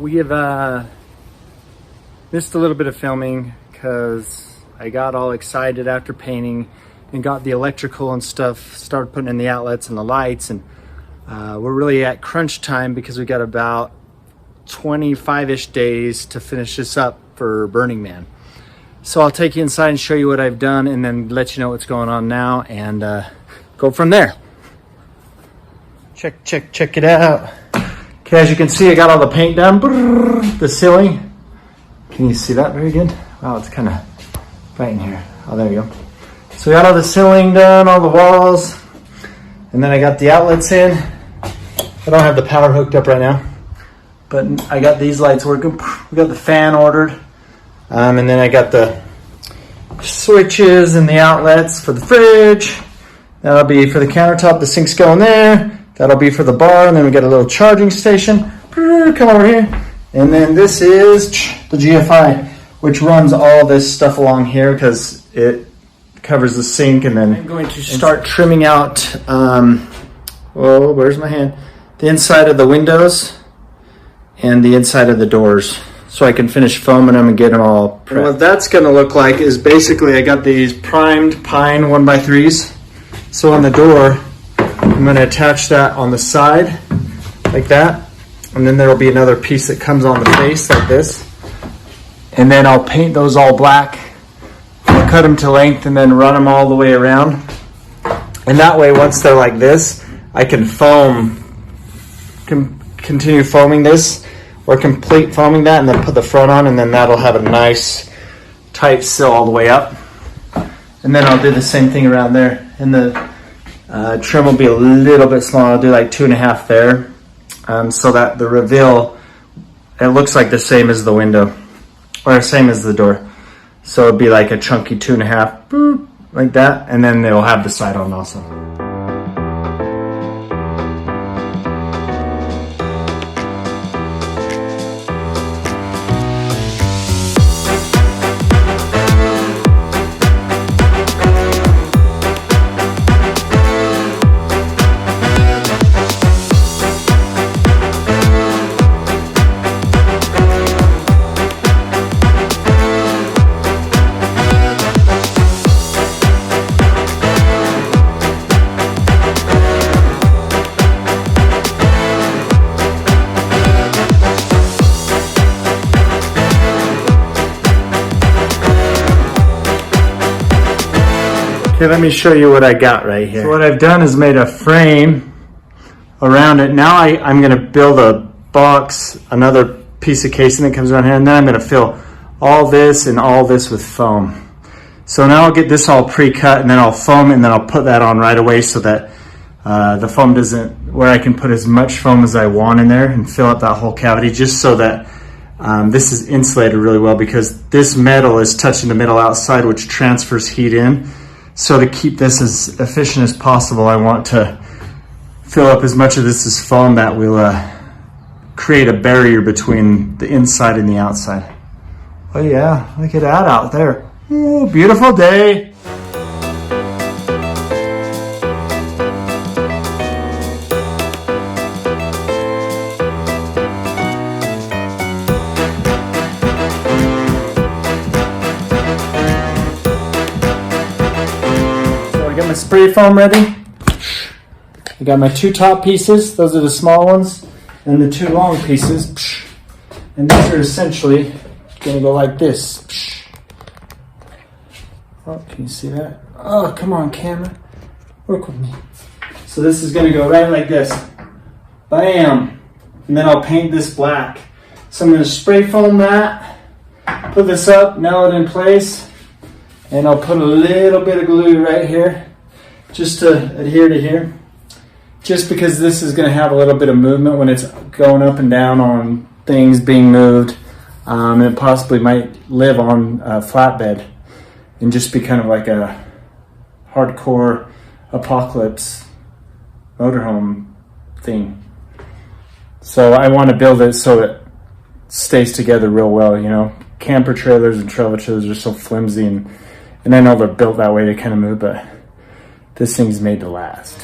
We have missed a little bit of filming because I got all excited after painting and got the electrical and stuff, started putting in the outlets and the lights, and we're really at crunch time because we got about 25-ish days to finish this up for Burning Man. So I'll take you inside and show you what I've done and then let you know what's going on now and go from there. Check it out. Okay, as you can see, I got all the paint done. The ceiling. Can you see that very good? Wow, it's kind of bright in here. Oh, there you go. So we got all the ceiling done, all the walls, and then I got the outlets in. I don't have the power hooked up right now, but I got these lights working. We got the fan ordered, and then I got the switches and the outlets for the fridge. That'll be for the countertop. The sink's going there. That'll be for the bar, and then we got a little charging station. Come over here. And then this is the GFI, which runs all this stuff along here because it covers the sink. And then I'm going to start trimming out, oh, where's my hand? The inside of the windows and the inside of the doors, so I can finish foaming them and get them all prepped. And what that's going to look like is basically I got these primed pine 1x3s. So on the door, I'm going to attach that on the side like that, and then there will be another piece that comes on the face like this, and then I'll paint those all black. I'll cut them to length and then run them all the way around, and that way once they're like this I can continue foaming this or complete foaming that and then put the front on, and then that'll have a nice tight seal all the way up. And then I'll do the same thing around there, and the trim will be a little bit smaller. I'll do like 2.5 there, so that the reveal, it looks like the same as the window, or same as the door. So it'll be like a chunky 2.5, boop, like that, and then it'll have the side on also. Okay, let me show you what I got right here. So what I've done is made a frame around it. Now I'm going to build a box, another piece of casing that comes around here, and then I'm going to fill all this and all this with foam. So now I'll get this all pre-cut, and then I'll foam, and then I'll put that on right away so that the foam doesn't, where I can put as much foam as I want in there and fill up that whole cavity, just so that this is insulated really well, because this metal is touching the metal outside, which transfers heat in. So to keep this as efficient as possible, I want to fill up as much of this as foam that will create a barrier between the inside and the outside. Oh yeah, look at that out there. Ooh, beautiful day. My spray foam ready. I got my 2 top pieces, those are the small ones, and the 2 long pieces, and these are essentially gonna go like this. Oh, can you see that? Oh, come on, camera, work with me. So this is gonna go right like this, bam, and then I'll paint this black. So I'm gonna spray foam that, put this up, nail it in place, and I'll put a little bit of glue right here just to adhere to here, just because this is going to have a little bit of movement when it's going up and down on things being moved, and it possibly might live on a flatbed and just be kind of like a hardcore apocalypse motorhome thing. So I want to build it so it stays together real well, you know. Camper trailers and travel trailers are so flimsy, and I know they're built that way to kind of move, but this thing's made to last.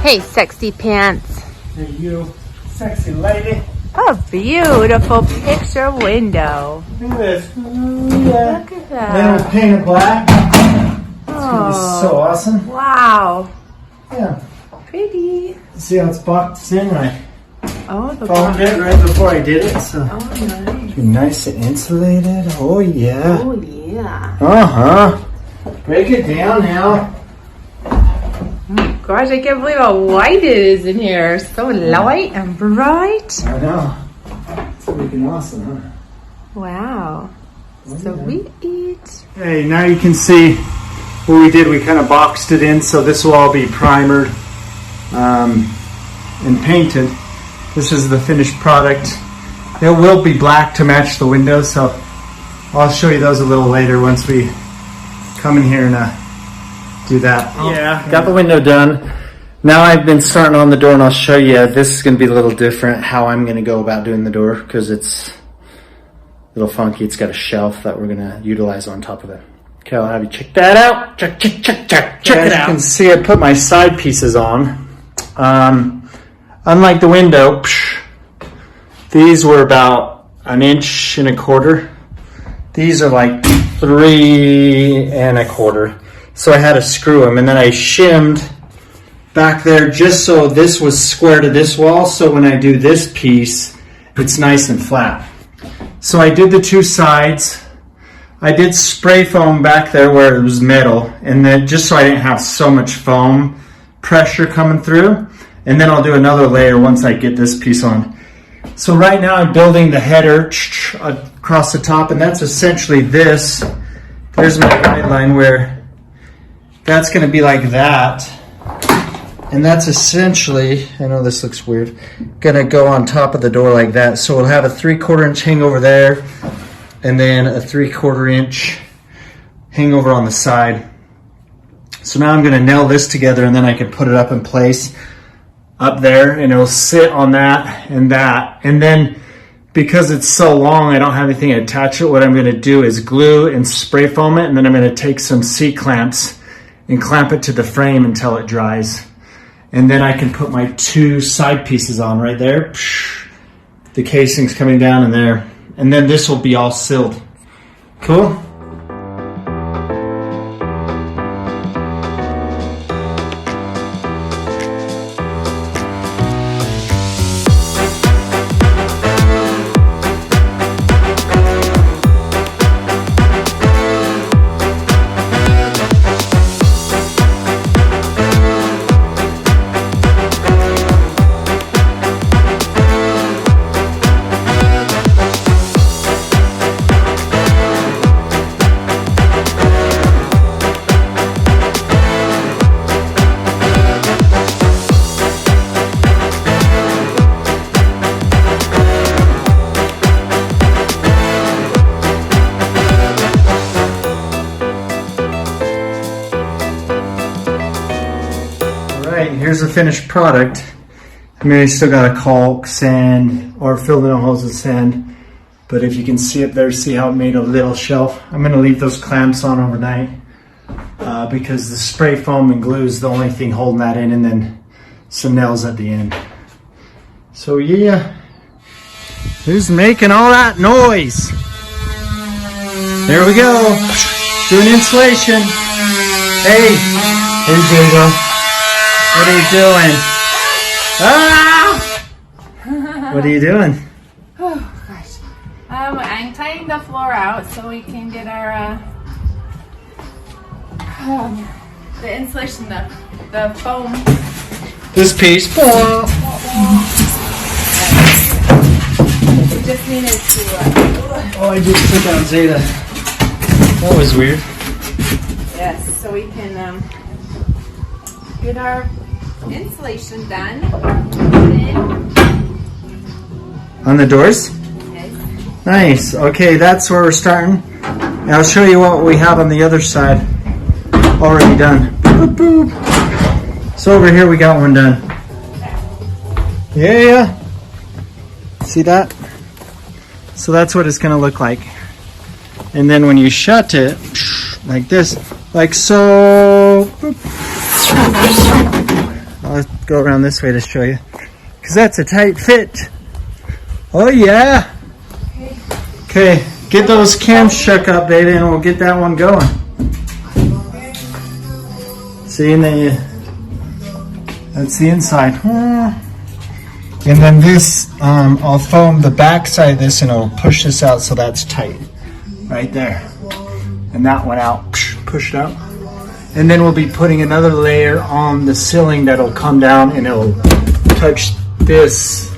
Hey, sexy pants. Hey, you sexy lady. A beautiful picture window. Look at this. Oh, yeah. Look at Then that. it's painted black. It's gonna be so awesome. Wow. Yeah. Pretty. See how it's boxed in? I Oh, the foamed it right before I did it, so Oh, nice. be nice and insulated. Oh yeah. Oh, yeah. Uh-huh. Break it down now. Gosh, I can't believe how light it is in here. So light and bright. I know. It's freaking awesome, huh? Wow. Sweet. Okay, now you can see what we did. We kind of boxed it in, so this will all be primered and painted. This is the finished product. It will be black to match the windows, so I'll show you those a little later once we come in here and do that. Yeah, got the window done. Now I've been starting on the door, and I'll show you. This is going to be a little different how I'm going to go about doing the door, because it's a little funky. It's got a shelf that we're going to utilize on top of it. Okay, I'll have you check that out. Check it out. As you can see, I put my side pieces on. Unlike the window, these were about 1.25 inches. These are like 3 1/4. So I had to screw them, and then I shimmed back there just so this was square to this wall. So when I do this piece, it's nice and flat. So I did the 2 sides. I did spray foam back there where it was metal, and then just so I didn't have so much foam pressure coming through. And then I'll do another layer once I get this piece on. So right now I'm building the header across the top, and that's essentially this. There's my guideline where that's going to be like that. And that's essentially, I know this looks weird, going to go on top of the door like that. So we'll have a 3/4 inch hangover there, and then a 3/4 inch hangover on the side. So now I'm going to nail this together, and then I can put it up in place up there, and it'll sit on that. And then because it's so long, I don't have anything to attach it. What I'm going to do is glue and spray foam it, and then I'm going to take some C-clamps and clamp it to the frame until it dries. And then I can put my 2 side pieces on right there. The casing's coming down in there. And then this will be all sealed. Cool? Here's the finished product. I mean, I still got to caulk, sand, or fill the holes with sand. But if you can see up there, see how it made a little shelf. I'm going to leave those clamps on overnight because the spray foam and glue is the only thing holding that in, and then some nails at the end. So yeah, who's making all that noise? There we go, doing insulation. Hey, Diego. What are you doing? Ah! What are you doing? Oh, gosh. I'm tying the floor out so we can get our the insulation, the foam. This piece. We just needed to. Oh, I just took out Zeta. That was weird. Yes, so we can get our insulation done. On the doors? Yes. Nice. Okay, that's where we're starting. And I'll show you what we have on the other side already done. Boop, boop. So over here we got one done. Yeah. See that? So that's what it's going to look like. And then when you shut it, like this, like so, boop. go around this way to show you, because that's a tight fit. Oh yeah. Okay, get those cams shook up, baby, and we'll get that one going. See, and then that's the inside. And then this, I'll foam the back side of this and it'll push this out so that's tight. Right there. And that one out, pushed out. And then we'll be putting another layer on the ceiling that'll come down and it'll touch this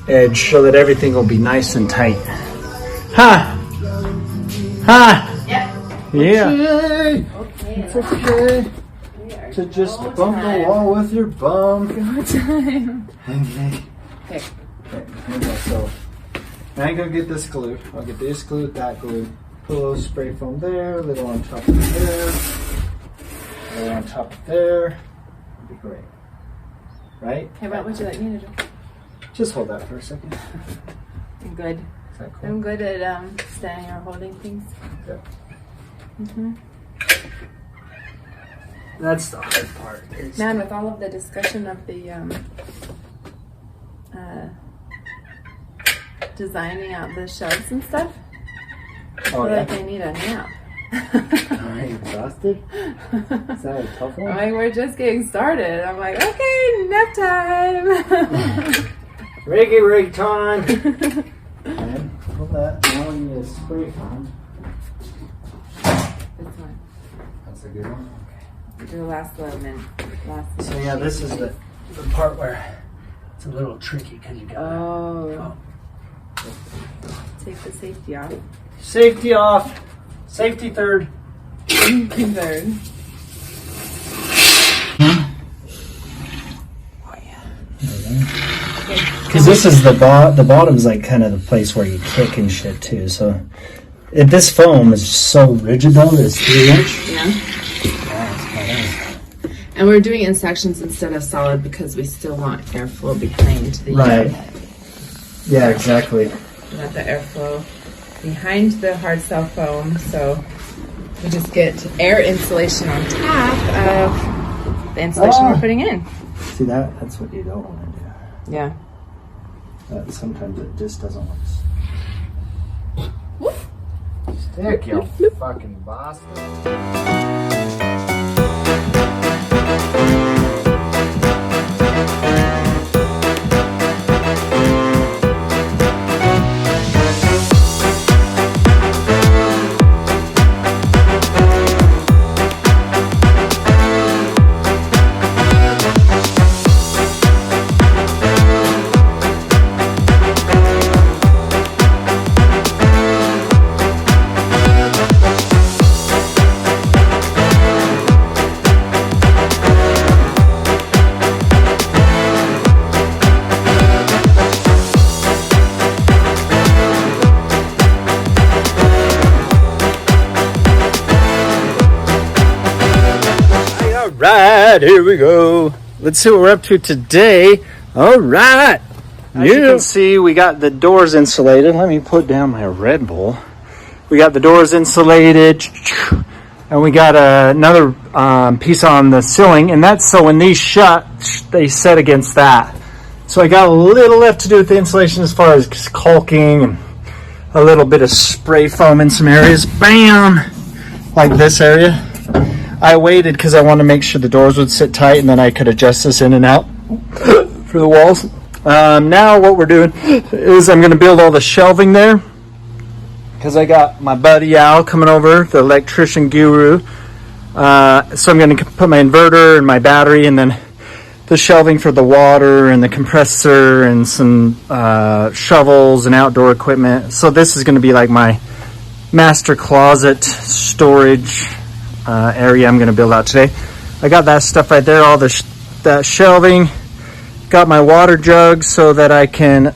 edge so that everything will be nice and tight. Ha! Ha! Yeah. Yeah. Okay. It's okay to just bump the wall with your bum. Okay. Okay. So now I go get this glue. I'll get this glue, that glue. Put a little spray foam there, a little on top of there, a little on top of there. That'd be great. Right? Hey, what would you like me to do? Just hold that for a second. I'm good. Is that cool? I'm good at standing or holding things. Yeah. Mm-hmm. That's the hard part. Man, with all of the discussion of the designing out the shelves and stuff, I feel like I need a nap. Are you exhausted? Is that a tough one? I'm like, we're just getting started. I'm like, okay, nap time. Rig time. And hold that. Now we need a spray foam. This one. That's a good one. Do the last one. So yeah, this is the part where it's a little tricky because you got Oh. Take the safety off. Safety off. Safety third. Third. Oh yeah. Because this is the bottom's like kind of the place where you kick and shit too. So this foam is so rigid though. It's 3-inch. Yeah. And we're doing in sections instead of solid because we still want airflow behind the right. Yeah, exactly. We want the airflow behind the hard cell foam, so we just get air insulation on top of the insulation we're putting in. See that? That's what you don't want to do. Yeah. Sometimes it just doesn't work. Stick, you fucking bastard. Alright, here we go. Let's see what we're up to today. Alright. As you can see, we got the doors insulated. Let me put down my Red Bull. We got the doors insulated. And we got another piece on the ceiling. And that's so when these shut, they set against that. So I got a little left to do with the insulation as far as caulking and a little bit of spray foam in some areas. Bam! Like this area. I waited because I wanted to make sure the doors would sit tight and then I could adjust this in and out for the walls. Now what we're doing is I'm going to build all the shelving there because I got my buddy Al coming over, the electrician guru. So I'm going to put my inverter and my battery and then the shelving for the water and the compressor and some shovels and outdoor equipment. So this is going to be like my master closet storage area I'm going to build out today. I got that stuff right there, all that shelving. Got my water jug so that I can,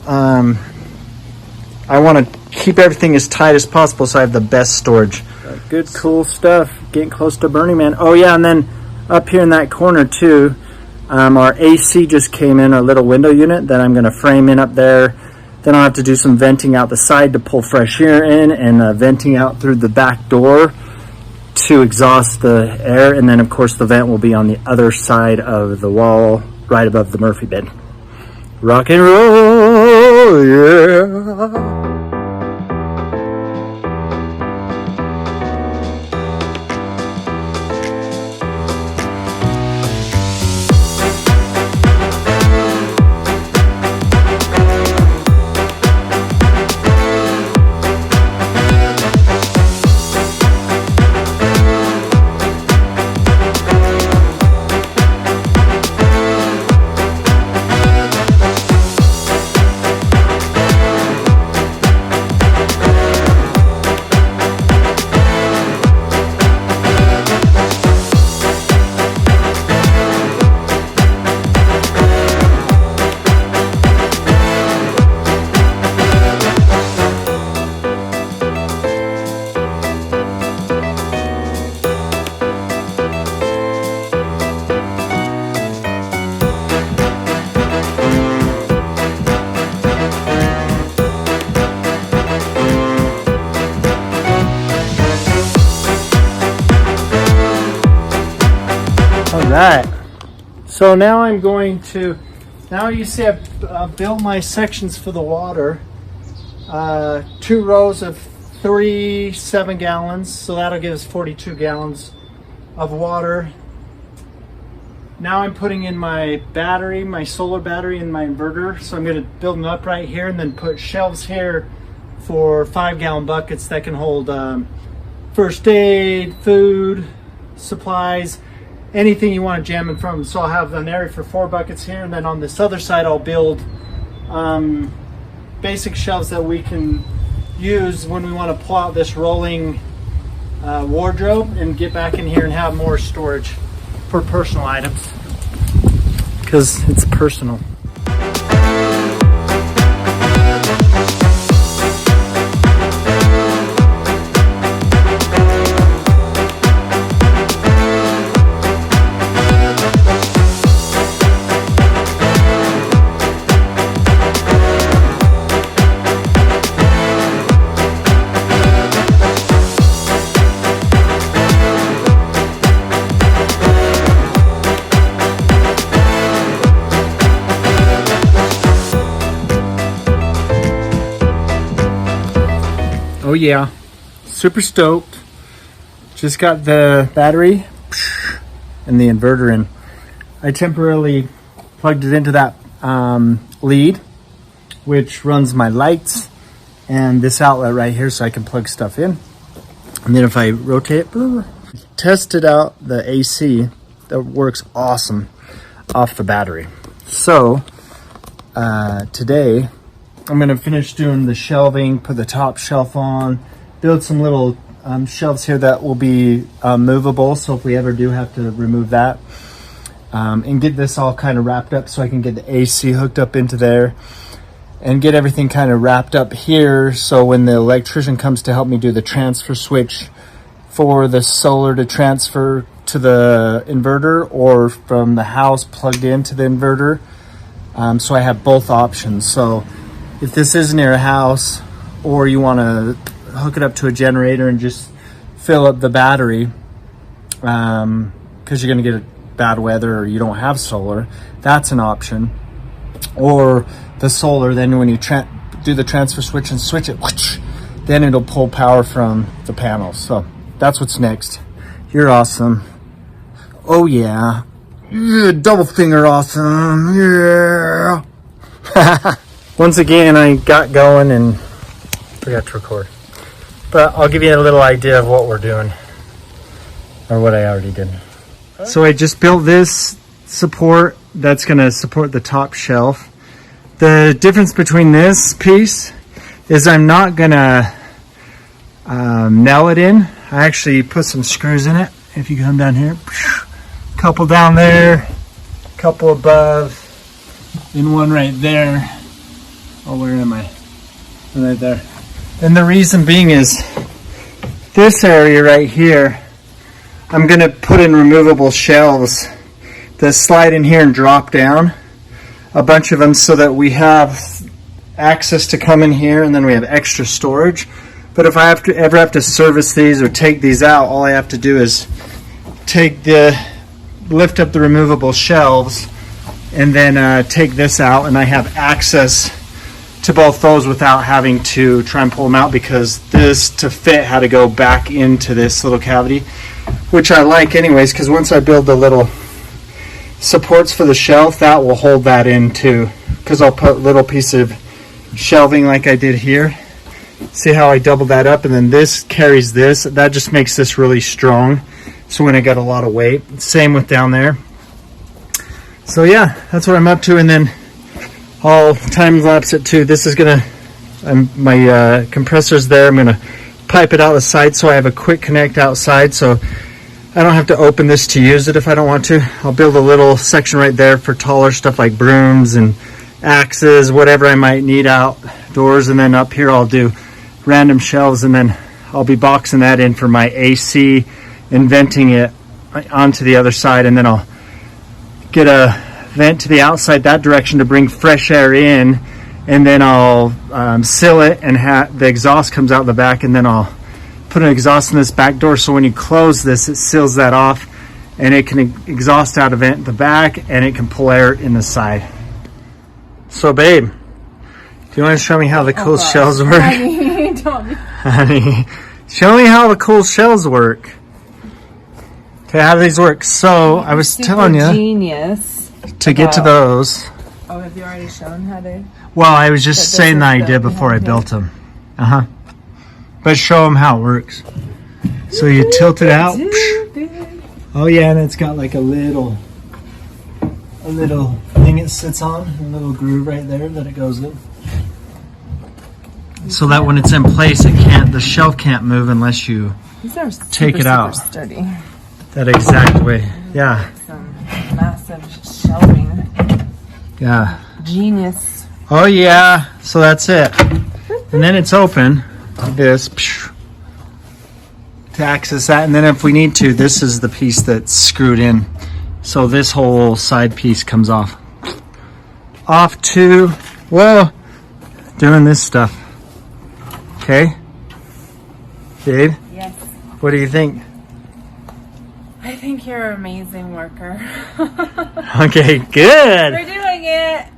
I want to keep everything as tight as possible so I have the best storage. Good, cool stuff. Getting close to Burning Man. Oh yeah, and then up here in that corner too, our AC just came in, a little window unit that I'm going to frame in up there. Then I'll have to do some venting out the side to pull fresh air in and venting out through the back door to exhaust the air. And then of course the vent will be on the other side of the wall right above the Murphy bed. Rock and roll, yeah. Alright, so now I'm going to, now you see I've built my sections for the water, 2 rows of 3 7-gallons, so that'll give us 42 gallons of water. Now I'm putting in my battery, my solar battery and my inverter, so I'm going to build them up right here and then put shelves here for 5-gallon buckets that can hold first aid, food, supplies, anything you want to jam in from. So I'll have an area for 4 buckets here, and then on this other side I'll build basic shelves that we can use when we want to pull out this rolling wardrobe and get back in here and have more storage for personal items, because it's personal. Oh yeah, super stoked. Just got the battery and the inverter in. I temporarily plugged it into that lead, which runs my lights and this outlet right here, so I can plug stuff in. And then if I rotate it, tested out the AC, that works awesome off the battery. So today I'm gonna finish doing the shelving, put the top shelf on, build some little shelves here that will be movable, so if we ever do have to remove that, and get this all kind of wrapped up so I can get the AC hooked up into there and get everything kind of wrapped up here, so when the electrician comes to help me do the transfer switch for the solar to transfer to the inverter, or from the house plugged into the inverter, so I have both options. So if this is near a house, or you want to hook it up to a generator and just fill up the battery, because you're going to get bad weather or you don't have solar, that's an option. Or the solar, then when you do the transfer switch and switch it, then it'll pull power from the panel. So that's what's next. You're awesome. Oh yeah. Yeah, double finger awesome. Yeah. Once again, I got going and forgot to record. But I'll give you a little idea of what we're doing, or what I already did. So I just built this support that's going to support the top shelf. The difference between this piece is I'm not going to nail it in. I actually put some screws in it. If you come down here, couple down there, couple above, and one right there. Oh, where am I? Right there. And the reason being is this area right here, I'm going to put in removable shelves that slide in here and drop down, a bunch of them, so that we have access to come in here and then we have extra storage. But if I ever have to service these or take these out, all I have to do is lift up the removable shelves, and then take this out, and I have access to both those without having to try and pull them out, because this to fit had to go back into this little cavity, which I like anyways, because once I build the little supports for the shelf, that will hold that in too, because I'll put a little piece of shelving like I did here. See how I doubled that up, and then this carries this. That just makes this really strong, so when I got a lot of weight. Same with down there. So yeah, that's what I'm up to, and then I'll time lapse it too. This is gonna, my compressor's there. I'm gonna pipe it out the side so I have a quick connect outside, so I don't have to open this to use it if I don't want to. I'll build a little section right there for taller stuff like brooms and axes, whatever I might need outdoors, and then up here I'll do random shelves, and then I'll be boxing that in for my AC and venting it onto the other side, and then I'll get a vent to the outside that direction to bring fresh air in, and then I'll seal it, and the exhaust comes out the back, and then I'll put an exhaust in this back door, so when you close this, it seals that off, and it can exhaust out a vent in the back, and it can pull air in the side. So babe, do you want to show me how the cool shells work? Honey, show me how the cool shells work. Okay, how do these work? So I was telling you genius to get to those. Oh, have you already shown how to? Well, I was just saying the idea before I built them. But show them how it works. So you tilt it out. Oh yeah, and it's got like a little thing it sits on, a little groove right there that it goes in. So that when it's in place, the shelf can't move unless you take it out. Sturdy. That exact way. Yeah. Some massive shelving. Yeah. Genius. Oh yeah. So that's it. And then it's open. This to access that, and then if we need to, this is the piece that's screwed in. So this whole side piece comes off. Off to, well, doing this stuff. Okay? Babe? Yes. What do you think? I think you're an amazing worker. Okay, good. We're doing it.